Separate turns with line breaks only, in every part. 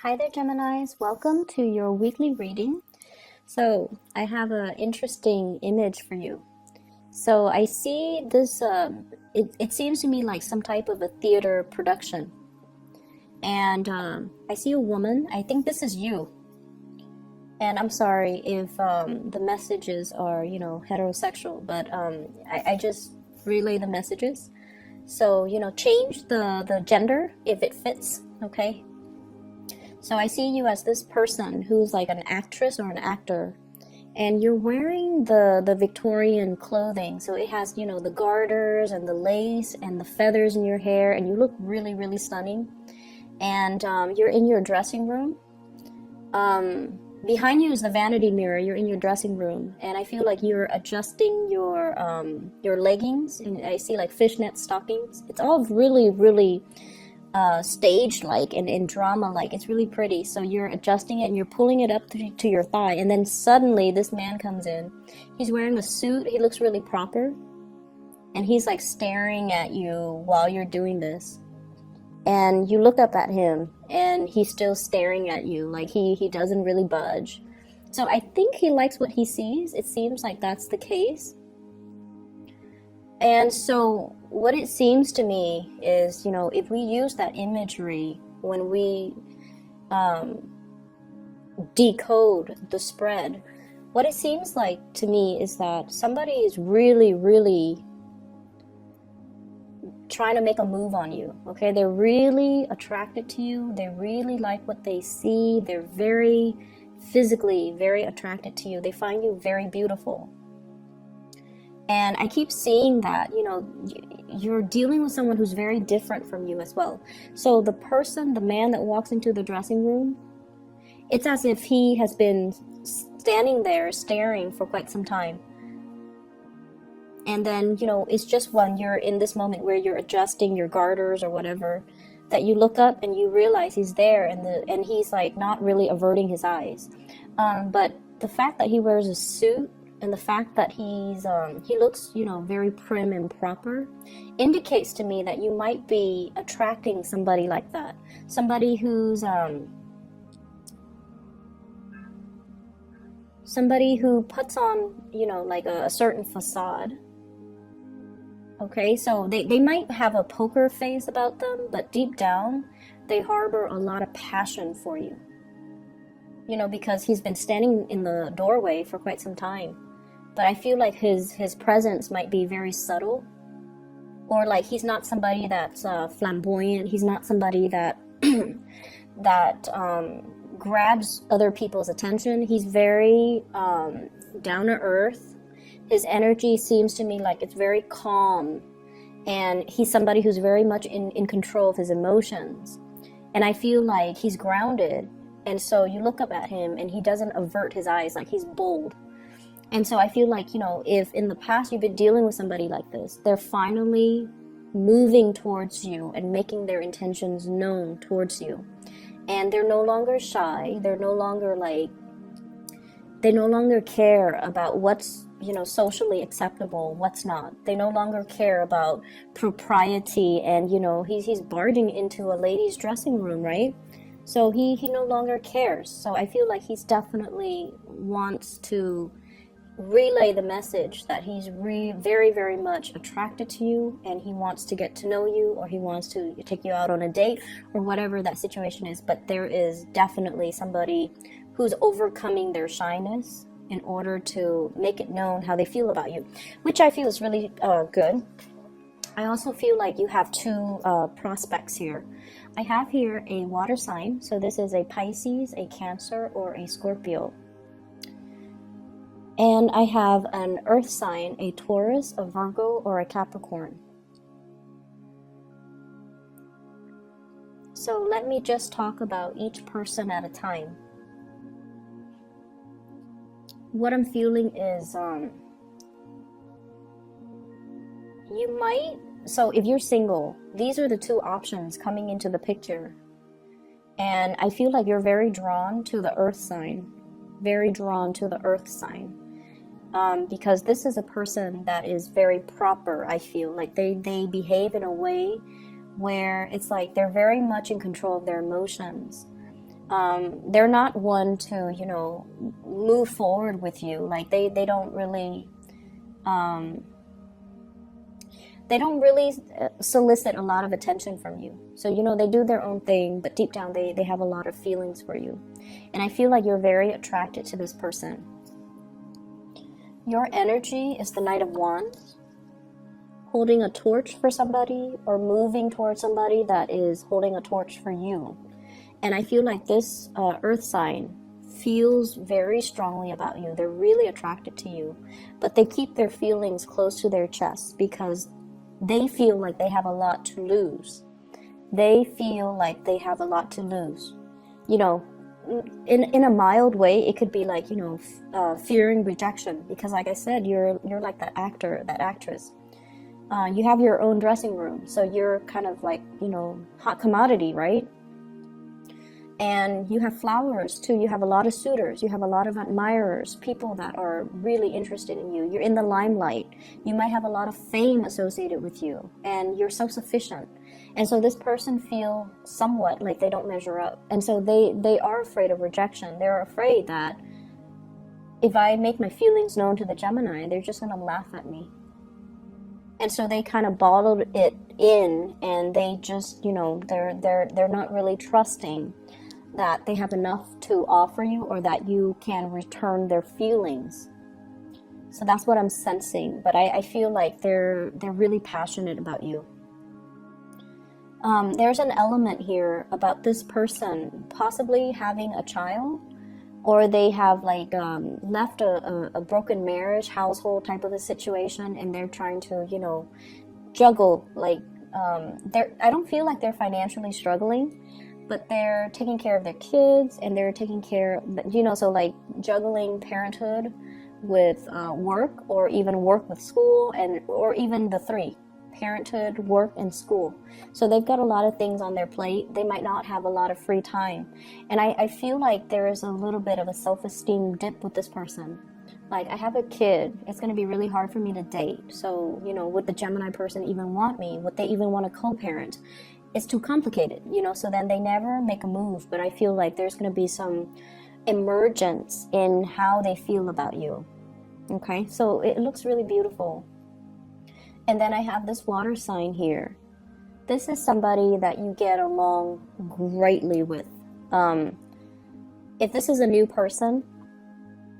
Hi there, Geminis. Welcome to your weekly reading. So, I have an interesting image for you. So, I see this, it seems to me like some type of a theater production. And I see a woman. I think this is you. And I'm sorry if the messages are, heterosexual, but I just relay the messages. So, change the gender if it fits, okay? So I see you as this person who's like an actress or an actor, and you're wearing the Victorian clothing. So it has, the garters and the lace and the feathers in your hair, and you look really, really stunning. And you're in your dressing room. Behind you is the vanity mirror. You're in your dressing room, and I feel like you're adjusting your leggings, and I see like fishnet stockings. It's all really, really stage like and drama like. It's really pretty. So you're adjusting it and you're pulling it up to your thigh, and then suddenly this man comes in. He's wearing a suit. He looks really proper, and he's like staring at you while you're doing this, and you look up at him and he's still staring at you, like he doesn't really budge. So I think he likes what he sees. It seems like that's the case. And so what it seems to me is, if we use that imagery when we decode the spread, what it seems like to me is that somebody is really, really trying to make a move on you, okay? They're really attracted to you. They really like what they see. They're very physically very attracted to you. They find you very beautiful. And I keep seeing that, you're dealing with someone who's very different from you as well. So the man that walks into the dressing room, it's as if he has been standing there staring for quite some time. And then, it's just when you're in this moment where you're adjusting your garters or whatever, that you look up and you realize he's there, and he's like not really averting his eyes. But the fact that he wears a suit, and the fact that he looks, very prim and proper, indicates to me that you might be attracting somebody like that. Somebody who puts on, like a certain facade. Okay, so they might have a poker face about them, but deep down, they harbor a lot of passion for you. Because he's been standing in the doorway for quite some time. But I feel like his presence might be very subtle, or like he's not somebody that's flamboyant. He's not somebody that grabs other people's attention. He's very down to earth. His energy seems to me like it's very calm, and he's somebody who's very much in control of his emotions. And I feel like he's grounded, and so you look up at him and he doesn't avert his eyes, like he's bold. And so I feel like, if in the past you've been dealing with somebody like this, they're finally moving towards you and making their intentions known towards you. And they're no longer shy. They no longer care about what's, socially acceptable, what's not. They no longer care about propriety, and, he's barging into a lady's dressing room, right? So he no longer cares. So I feel like he's definitely wants to relay the message that he's very, very much attracted to you, and he wants to get to know you, or he wants to take you out on a date, or whatever that situation is. But there is definitely somebody who's overcoming their shyness in order to make it known how they feel about you, which I feel is really good. I also feel like you have two prospects here. I have here a water sign, so this is a Pisces, a Cancer, or a Scorpio. And I have an earth sign, a Taurus, a Virgo, or a Capricorn. So let me just talk about each person at a time. What I'm feeling is, so if you're single, these are the two options coming into the picture. And I feel like you're very drawn to the earth sign. Because this is a person that is very proper. I feel like they behave in a way where it's like they're very much in control of their emotions. they're not one to, move forward with you. Like they don't really, solicit a lot of attention from you. So, they do their own thing, but deep down they have a lot of feelings for you. And I feel like you're very attracted to this person. Your energy is the Knight of Wands, holding a torch for somebody or moving towards somebody that is holding a torch for you. And I feel like this earth sign feels very strongly about you. They're really attracted to you, but they keep their feelings close to their chest because they feel like they have a lot to lose. They feel like they have a lot to lose. In a mild way, it could be like, fearing rejection, because like I said, you're like that actor, that actress. You have your own dressing room, so you're kind of like, hot commodity, right? And you have flowers too. You have a lot of suitors. You have a lot of admirers, people that are really interested in you. You're in the limelight. You might have a lot of fame associated with you, and you're self-sufficient. And so this person feels somewhat like they don't measure up. And so they are afraid of rejection. They're afraid that if I make my feelings known to the Gemini, they're just going to laugh at me. And so they kind of bottled it in, and they just, they're not really trusting that they have enough to offer you, or that you can return their feelings. So that's what I'm sensing. But I feel like they're really passionate about you. There's an element here about this person possibly having a child, or they have like left a broken marriage, household type of a situation, and they're trying to, juggle. Like I don't feel like they're financially struggling, but they're taking care of their kids, and they're taking care, so like juggling parenthood with work, or even work with school, or even the three: parenthood, work, and school. So they've got a lot of things on their plate. They might not have a lot of free time. And I feel like there is a little bit of a self-esteem dip with this person. Like, I have a kid. It's going to be really hard for me to date. So, would the Gemini person even want me? Would they even want to co-parent? It's too complicated, so then they never make a move. But I feel like there's going to be some emergence in how they feel about you. Okay, so it looks really beautiful. And then I have this water sign here. This is somebody that you get along greatly with. If this is a new person,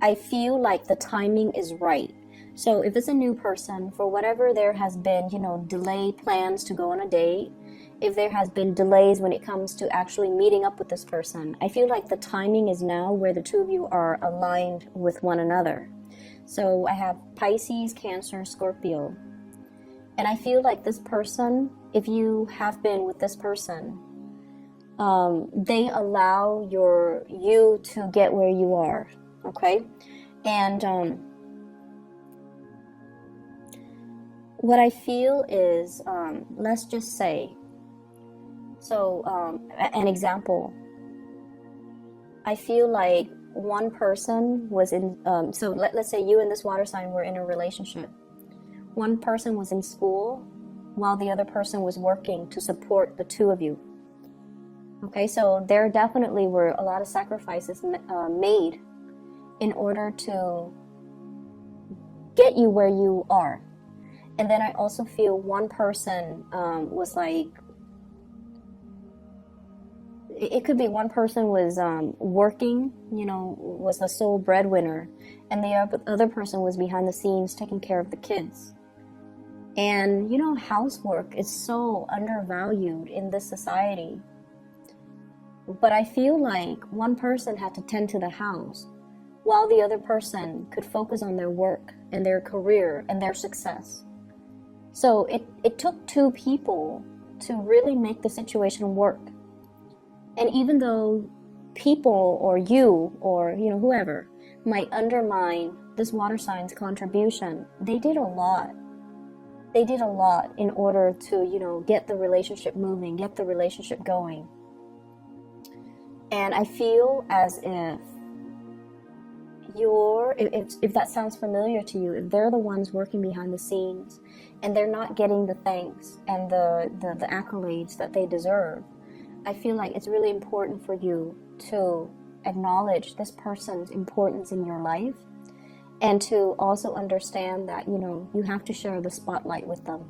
I feel like the timing is right. So if it's a new person, for whatever there has been, delay plans to go on a date, if there has been delays when it comes to actually meeting up with this person, I feel like the timing is now where the two of you are aligned with one another. So I have Pisces, Cancer, Scorpio. And I feel like this person, if you have been with this person, they allow you to get where you are, okay? And what I feel is, let's just say, an example. I feel like one person was in, let's say you and this water sign were in a relationship. One person was in school while the other person was working to support the two of you. Okay, so there definitely were a lot of sacrifices made in order to get you where you are. And then I also feel one person was like, it could be one person was working, was the sole breadwinner, and the other person was behind the scenes taking care of the kids. And, housework is so undervalued in this society. But I feel like one person had to tend to the house while the other person could focus on their work and their career and their success. So it took two people to really make the situation work. And even though people or you or, whoever might undermine this water sign's contribution, they did a lot. They did a lot in order to, get the relationship moving, get the relationship going. And I feel as if if that sounds familiar to you, if they're the ones working behind the scenes and they're not getting the thanks and the accolades that they deserve, I feel like it's really important for you to acknowledge this person's importance in your life, and to also understand that, you know, you have to share the spotlight with them.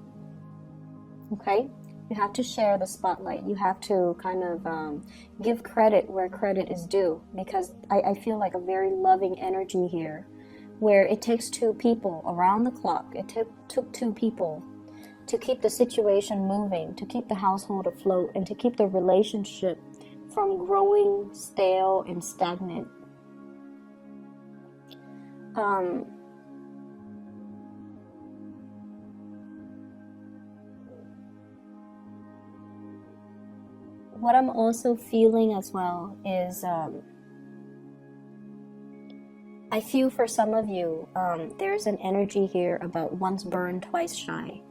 Okay? You have to share the spotlight. You have to kind of give credit where credit is due, because I feel like a very loving energy here, where it takes two people around the clock. It took two people to keep the situation moving, to keep the household afloat, and to keep the relationship from growing stale and stagnant. What I'm also feeling as well is I feel for some of you, there's an energy here about once burned, twice shy.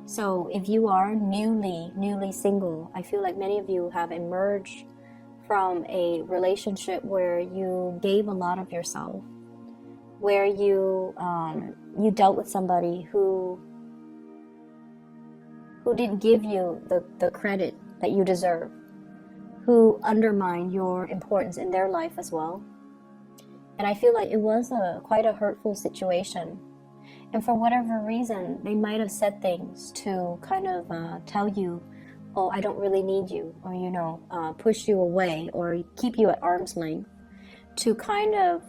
So if you are newly single, I feel like many of you have emerged from a relationship where you gave a lot of yourself, where you dealt with somebody who didn't give you the credit that you deserve, who undermined your importance in their life as well. And I feel like it was quite a hurtful situation. And for whatever reason, they might have said things to kind of tell you, oh, I don't really need you, or, you know, push you away or keep you at arm's length, to kind of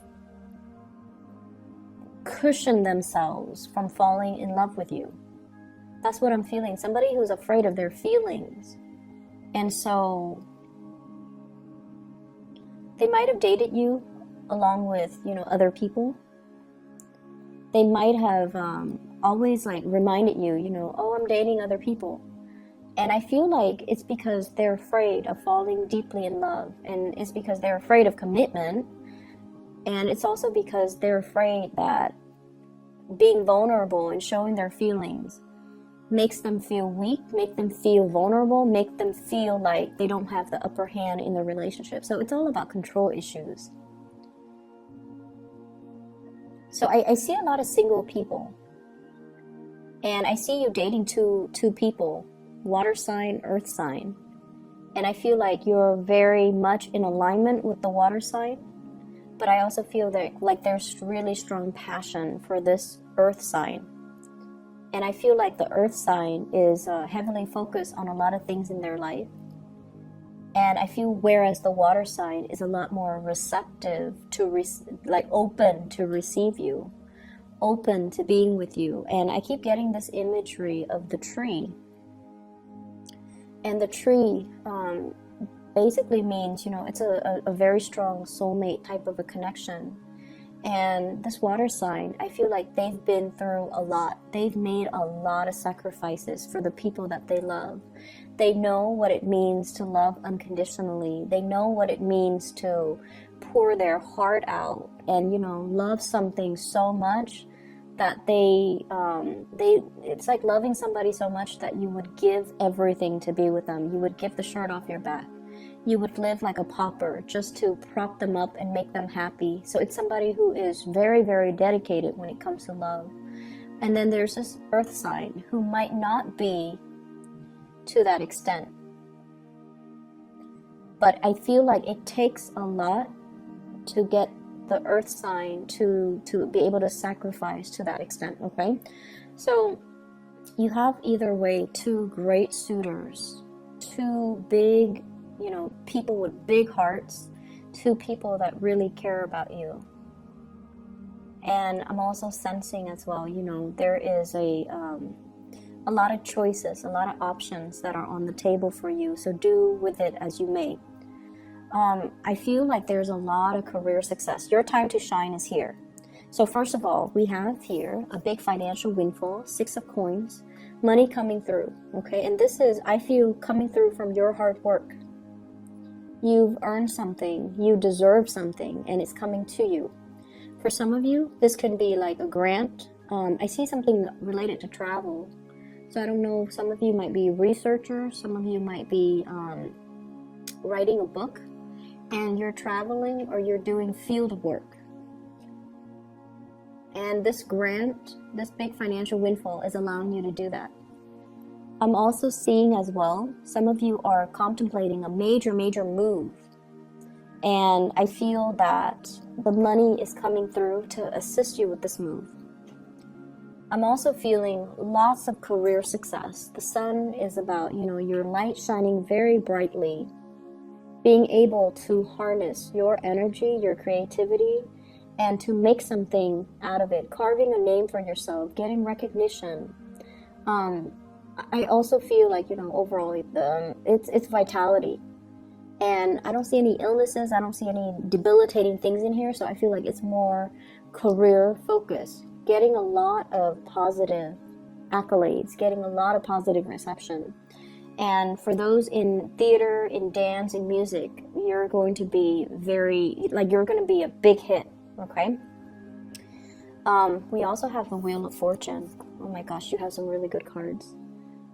cushion themselves from falling in love with you. That's what I'm feeling. Somebody who's afraid of their feelings. And so they might have dated you along with, you know, other people. They might have always like reminded you, you know, oh, I'm dating other people. And I feel like it's because they're afraid of falling deeply in love. And it's because they're afraid of commitment. And it's also because they're afraid that being vulnerable and showing their feelings makes them feel weak, make them feel vulnerable, make them feel like they don't have the upper hand in the relationship. So it's all about control issues. So I see a lot of single people. And I see you dating two people, water sign, earth sign. And I feel like you're very much in alignment with the water sign. But I also feel that like there's really strong passion for this earth sign. And I feel like the earth sign is heavily focused on a lot of things in their life. And I feel whereas the water sign is a lot more receptive to, open to receive you, open to being with you. And I keep getting this imagery of the tree. And the tree basically means, you know, it's a very strong soulmate type of a connection. And this water sign, I feel like they've been through a lot. They've made a lot of sacrifices for the people that they love. They know what it means to love unconditionally. They know what it means to pour their heart out and, you know, love something so much that it's like loving somebody so much that you would give everything to be with them. You would give the shirt off your back. You would live like a pauper just to prop them up and make them happy. So it's somebody who is very, very dedicated when it comes to love. And then there's this earth sign who might not be to that extent. But I feel like it takes a lot to get the earth sign to be able to sacrifice to that extent, okay? So you have either way two great suitors, two big, you know, people with big hearts, two people that really care about you. And I'm also sensing as well, you know, there is a lot of choices, a lot of options that are on the table for you. So do with it as you may. I feel like there's a lot of career success. Your time to shine is here. So first of all, we have here a big financial windfall, 6 of coins, money coming through, okay? And this is, I feel, coming through from your hard work. You've earned something, you deserve something, and it's coming to you. For some of you, this can be like a grant. I see something related to travel. So I don't know, some of you might be researchers, some of you might be writing a book, and you're traveling or you're doing field work. And this grant, this big financial windfall is allowing you to do that. I'm also seeing as well, some of you are contemplating a major move. And I feel that the money is coming through to assist you with this move. I'm also feeling lots of career success. The sun is about, your light shining very brightly, being able to harness your energy, your creativity, and to make something out of it, carving a name for yourself, getting recognition. I also feel like, overall, it's vitality. And I don't see any illnesses. I don't see any debilitating things in here. So I feel like it's more career focused, getting a lot of positive accolades, getting a lot of positive reception. And for those in theater, in dance, in music, you're going to be you're going to be a big hit. Okay. We also have the Wheel of Fortune. Oh my gosh, you have some really good cards.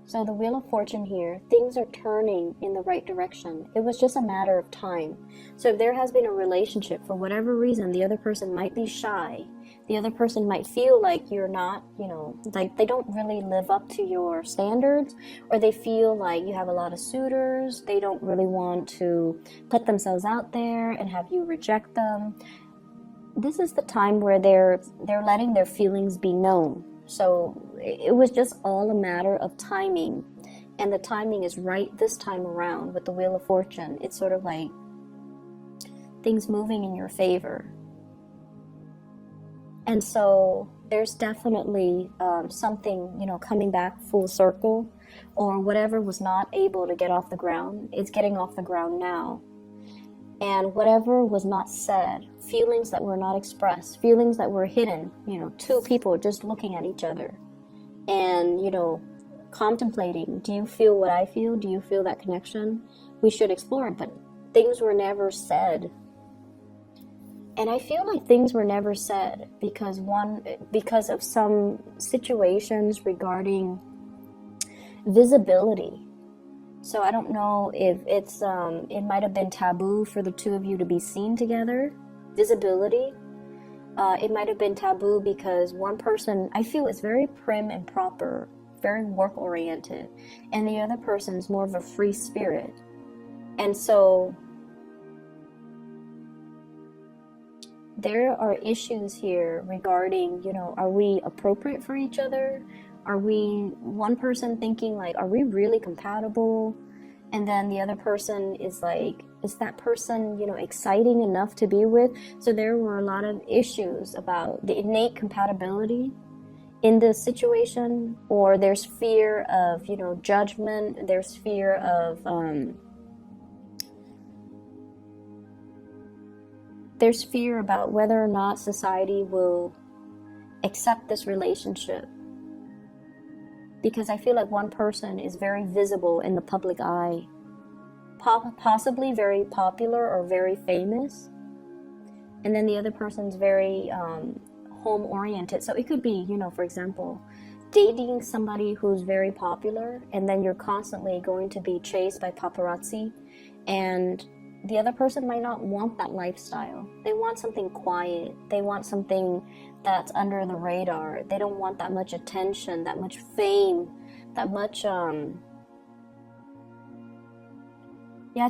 So the Wheel of Fortune here, things are turning in the right direction. It was just a matter of time. So if there has been a relationship, for whatever reason, the other person might be shy. The other person might feel like you're not, like they don't really live up to your standards, or they feel like you have a lot of suitors. They don't really want to put themselves out there and have you reject them. This is the time where they're letting their feelings be known. So it was just all a matter of timing, and the timing is right this time around with the Wheel of Fortune. It's sort of like things moving in your favor. And so there's definitely something, coming back full circle, or whatever was not able to get off the ground, it's getting off the ground now. And whatever was not said, feelings that were not expressed, feelings that were hidden, two people just looking at each other and, contemplating, do you feel what I feel? Do you feel that connection? We should explore it, but things were never said. And I feel like things were never said because of some situations regarding visibility. So I don't know if it might have been taboo for the two of you to be seen together. Visibility. It might have been taboo because one person, I feel, is very prim and proper, very work oriented, and the other person is more of a free spirit. And so there are issues here regarding, are we appropriate for each other? Are we, one person thinking like, are we really compatible? And then the other person is like, is that person, exciting enough to be with? So there were a lot of issues about the innate compatibility in this situation, or there's fear of, judgment. There's fear of, there's fear about whether or not society will accept this relationship. Because I feel like one person is very visible in the public eye, possibly very popular or very famous, and then the other person's very home-oriented. So it could be, for example, dating somebody who's very popular, and then you're constantly going to be chased by paparazzi, and the other person might not want that lifestyle. They want something quiet. They want something that's under the radar. They don't want that much attention, that much fame, that much,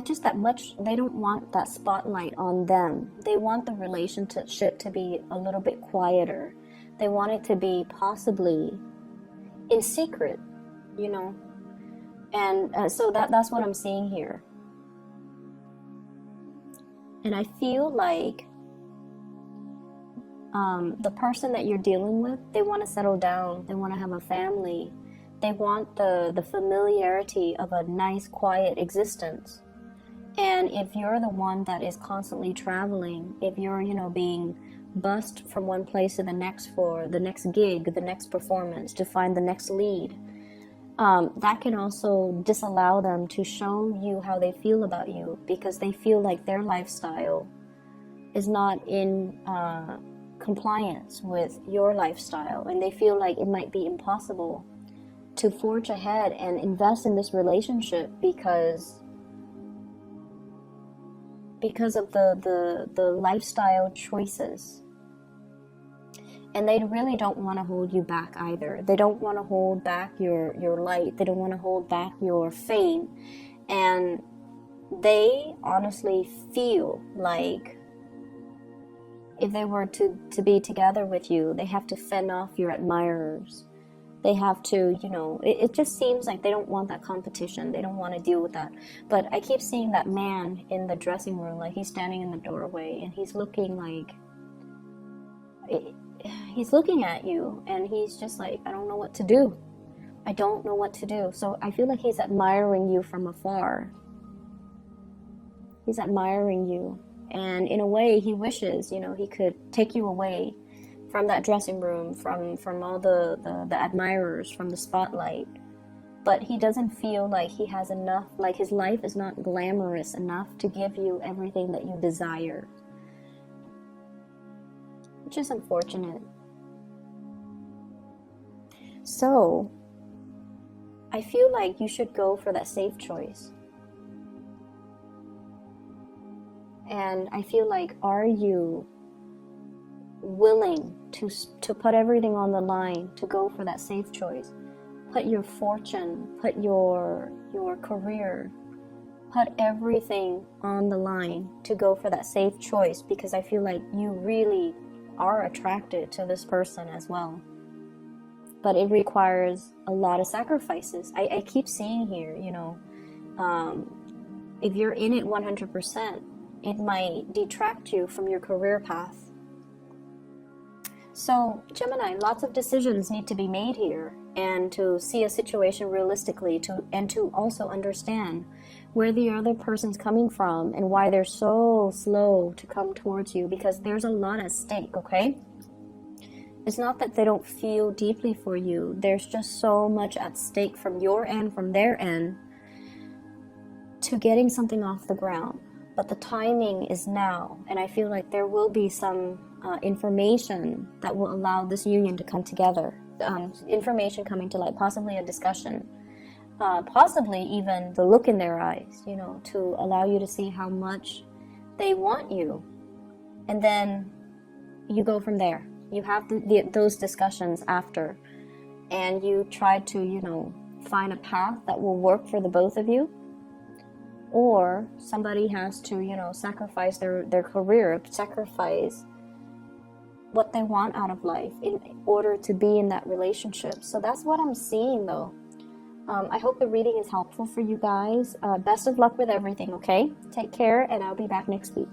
just that much. They don't want that spotlight on them. They want the relationship to be a little bit quieter. They want it to be possibly in secret, And so that's what I'm seeing here. And I feel like the person that you're dealing with, they want to settle down. They want to have a family. They want the familiarity of a nice, quiet existence. And if you're the one that is constantly traveling, if you're, being bussed from one place to the next for the next gig, the next performance, to find the next lead, that can also disallow them to show you how they feel about you, because they feel like their lifestyle is not in compliance with your lifestyle, and they feel like it might be impossible to forge ahead and invest in this relationship because of the lifestyle choices. And they really don't want to hold you back either. They don't want to hold back your light. They don't want to hold back your fame. And they honestly feel like if they were to be together with you, they have to fend off your admirers. They have to, you know, it just seems like they don't want that competition. They don't want to deal with that. But I keep seeing that man in the dressing room, like he's standing in the doorway and he's looking like, he's looking at you and he's just like, I don't know what to do. I don't know what to do. So I feel like he's admiring you from afar. He's admiring you. And in a way, he wishes, you know, he could take you away from that dressing room, from all the admirers, from the spotlight. But he doesn't feel like he has enough, like his life is not glamorous enough to give you everything that you desire. Which is unfortunate. So, I feel like you should go for that safe choice. And I feel like, are you willing to put everything on the line to go for that safe choice? Put your fortune, put your career, put everything on the line to go for that safe choice, because I feel like you really are attracted to this person as well. But it requires a lot of sacrifices. I keep seeing here, you know, if you're in it 100%, it might detract you from your career path. So, Gemini, lots of decisions need to be made here, and to see a situation realistically, and to also understand where the other person's coming from and why they're so slow to come towards you, because there's a lot at stake, okay? It's not that they don't feel deeply for you. There's just so much at stake from your end, from their end, to getting something off the ground. But the timing is now, and I feel like there will be some information that will allow this union to come together. Information coming to light, possibly a discussion, possibly even the look in their eyes, you know, to allow you to see how much they want you. And then you go from there. You have those discussions after, and you try to, you know, find a path that will work for the both of you. Or somebody has to, you know, sacrifice their career, sacrifice what they want out of life in order to be in that relationship. So that's what I'm seeing, though. I hope the reading is helpful for you guys. Best of luck with everything, okay? Take care, and I'll be back next week.